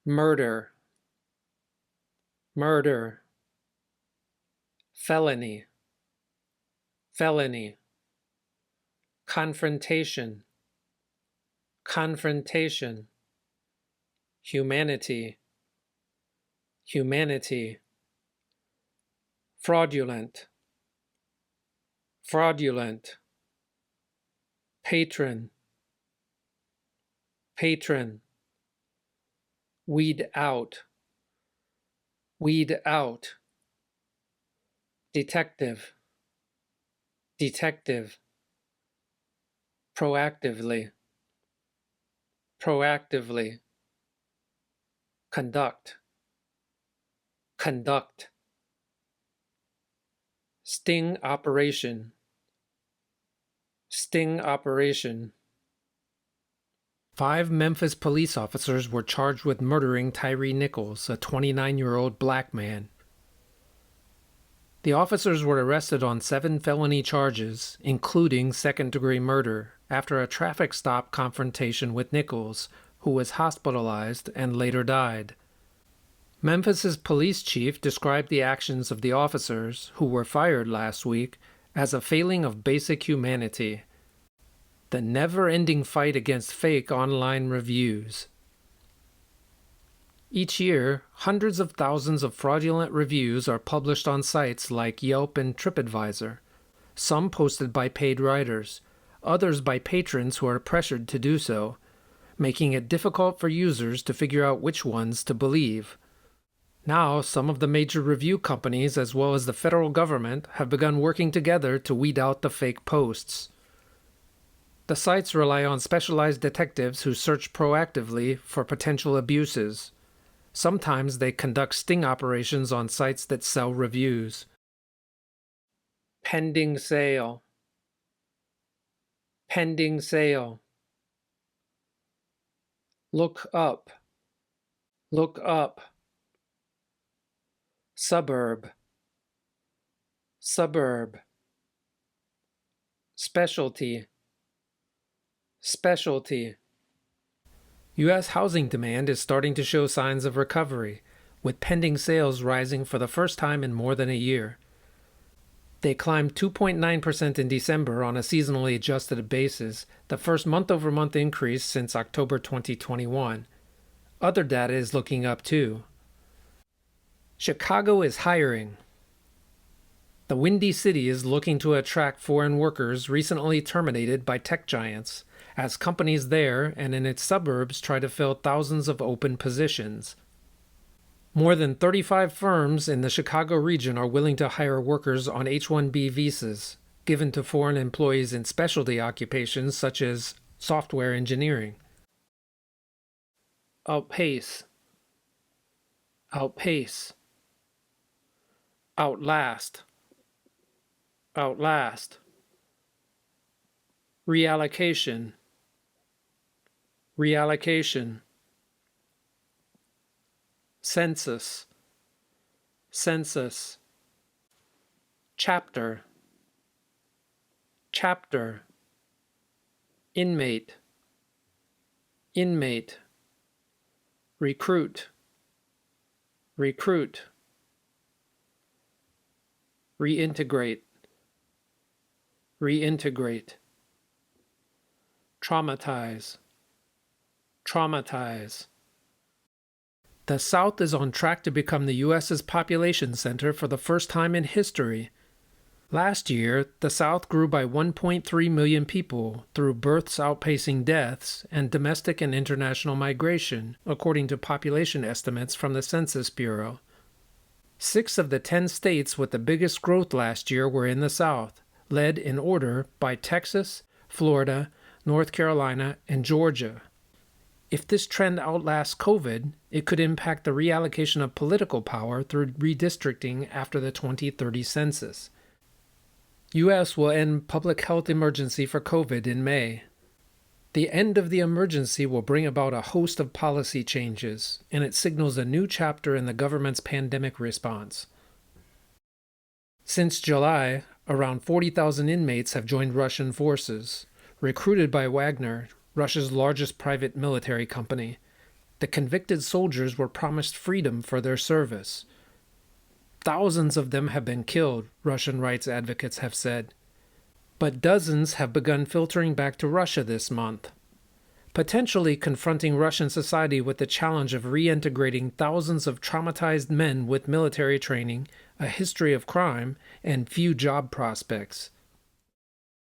murder, murder, felony, felony, confrontation, confrontation, humanity, humanity, fraudulent, fraudulent, patron, patron, weed out, weed out, detective, detective, proactively, proactively, conduct, conduct, sting operation, sting operation. 5 Memphis police officers were charged with murdering Tyree Nichols, a 29-year-old black man. The officers were arrested on 7 felony charges, including second-degree murder, after a traffic stop confrontation with Nichols, who was hospitalized and later died. Memphis's police chief described the actions of the officers, who were fired last week, as a failing of basic humanity. The never-ending fight against fake online reviews. Each year, hundreds of thousands of fraudulent reviews are published on sites like Yelp and TripAdvisor, some posted by paid writers, others by patrons who are pressured to do so, making it difficult for users to figure out which ones to believe. Now, some of the major review companies, as well as the federal government, have begun working together to weed out the fake posts. The sites rely on specialized detectives who search proactively for potential abuses. Sometimes they conduct sting operations on sites that sell reviews. Pending sale. Pending sale. Look up. Look up. Suburb. Suburb. Specialty. Specialty. U.S. housing demand is starting to show signs of recovery, with pending sales rising for the first time in more than a year. They climbed 2.9% in December on a seasonally adjusted basis, the first month-over-month increase since October 2021. Other data is looking up too. Chicago is hiring. The Windy City is looking to attract foreign workers recently terminated by tech giants, as companies there and in its suburbs try to fill thousands of open positions. More than 35 firms in the Chicago region are willing to hire workers on H-1B visas, given to foreign employees in specialty occupations such as software engineering. Outpace. Outpace. Outlast. Outlast. Reallocation. Reallocation. Census. Census. Chapter. Chapter. Inmate. Inmate. Recruit. Recruit. Reintegrate. Reintegrate. Traumatize. Traumatize. The South is on track to become the U.S.'s population center for the first time in history. Last year, the South grew by 1.3 million people through births outpacing deaths and domestic and international migration, according to population estimates from the Census Bureau. 6 of the 10 states with the biggest growth last year were in the South, led in order by Texas, Florida, North Carolina, and Georgia. If this trend outlasts COVID, it could impact the reallocation of political power through redistricting after the 2030 census. U.S. will end public health emergency for COVID in May. The end of the emergency will bring about a host of policy changes, and it signals a new chapter in the government's pandemic response. Since July, around 40,000 inmates have joined Russian forces, recruited by Wagner, Russia's largest private military company. the convicted soldiers were promised freedom for their service. Thousands of them have been killed, Russian rights advocates have said. But dozens have begun filtering back to Russia this month, potentially confronting Russian society with the challenge of reintegrating thousands of traumatized men with military training, a history of crime, and few job prospects.